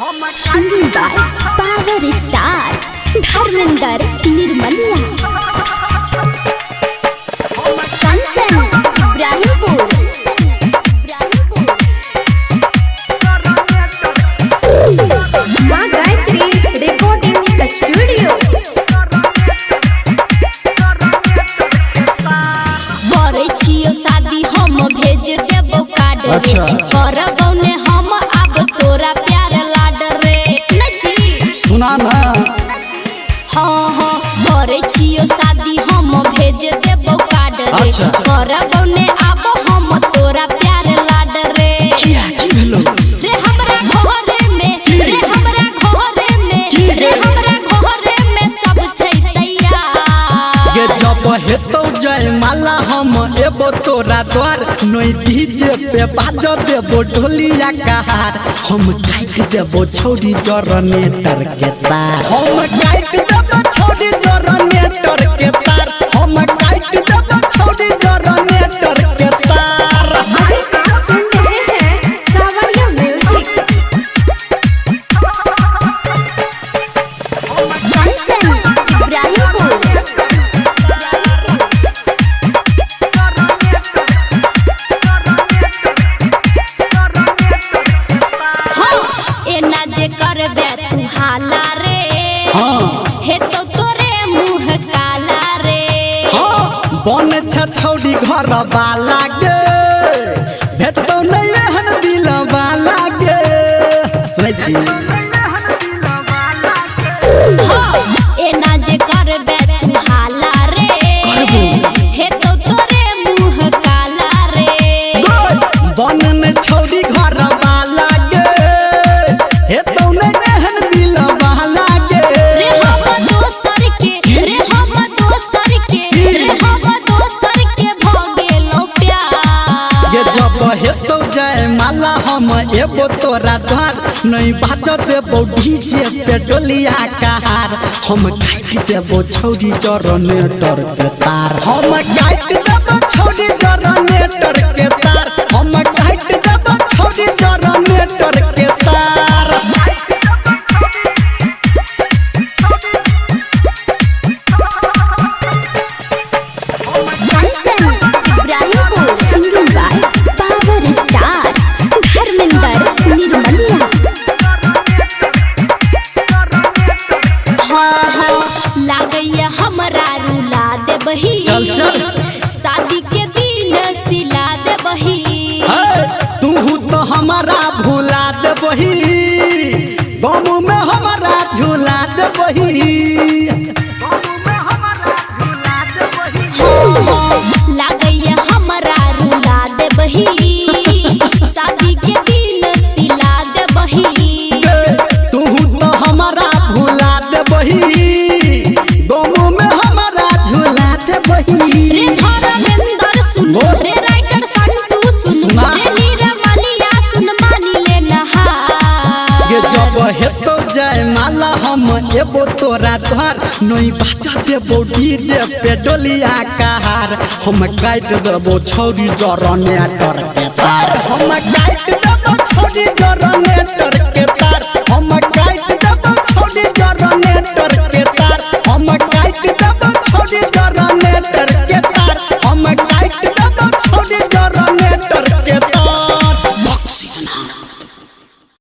Singing by Power Star Dharmendra Nirmaliya Kanchan Ibrahimpur माँ Gayatri recording studio करे छियो शादी हम भेज देबो कार्ड रे करबौ ने हम अब तोरा प्यार लाड रे सुना ना हाँ हाँ करे छियो शादी हम भेज देबो कार्ड रे करबौ ने अब हम तोरा प्यार लाड रे की भेलो रे हमरा घरे में रे हमरा घरे में रे हमरा घरे में सब छै तैयार गे जब हेतौ जय माला हम एबो तोरा द्वार नई डीजे पे बाज देबो ढोलिया कहार हम काट देबो छौरी जनरेटर के तार हम काट देबो छौरी जनरेटर के तार हम काट देबो छौरी जनरेटर के तार आप सुन रहे हैं सावरिया म्यूजिक कंचन इब्राहिमपुर हाँ एना जे करबे तू हाला रे हाँ हे तो तोरे मुंह काला रे बन छौरी घर वाला गे भेटतो नहीं एहन दिल वाला गे सुनै छी हाँ एना जे करबे तू हाला रे हे तो तोरे मुंह काला रे बन छौरी घर वाला गे हेतौ नहीं एहन दिल वाला गे रे हम दोसर के रे हम दोसर के रे हम दोसर के भ गेलौ प्यार गे जब हेतौ जय माला हम एबो तोरा द्वार नहीं बाज देबो डीजे पे डोलिया कहार हम काट देबो छौरी जनरेटर के तार हम काट देबो छौरी जनरेटर के तार हम काट देबो छौरी जनरेटर के तार Kanchan Ibrahimpur singing by power star Dharmendra Nirmaliya हाँ हाँ लागैया हमरा रुला देबही चल, चल। शादी के दिन सिला देबही तू तो हमारा भुला देबही गम में हमारा झूला देबही लागैया हमरा रुला देबही शादी के दिन सिला देबही तू तो हमारा भुला देबही गम में हमारा झूला देबही रे धर्मेंद्र सुन बोल। रे राइटर संतू सुन सुना। रे निर्मलिया सुन मानी ले नहा ये जब हेतौ जय माला हम एबो तोरा द्वार नई बाजा देबो डीजे पे डोलिया कहार हम काट देबो छौरी जनरेटर के तार हम काट देबो छौरी जनरेटर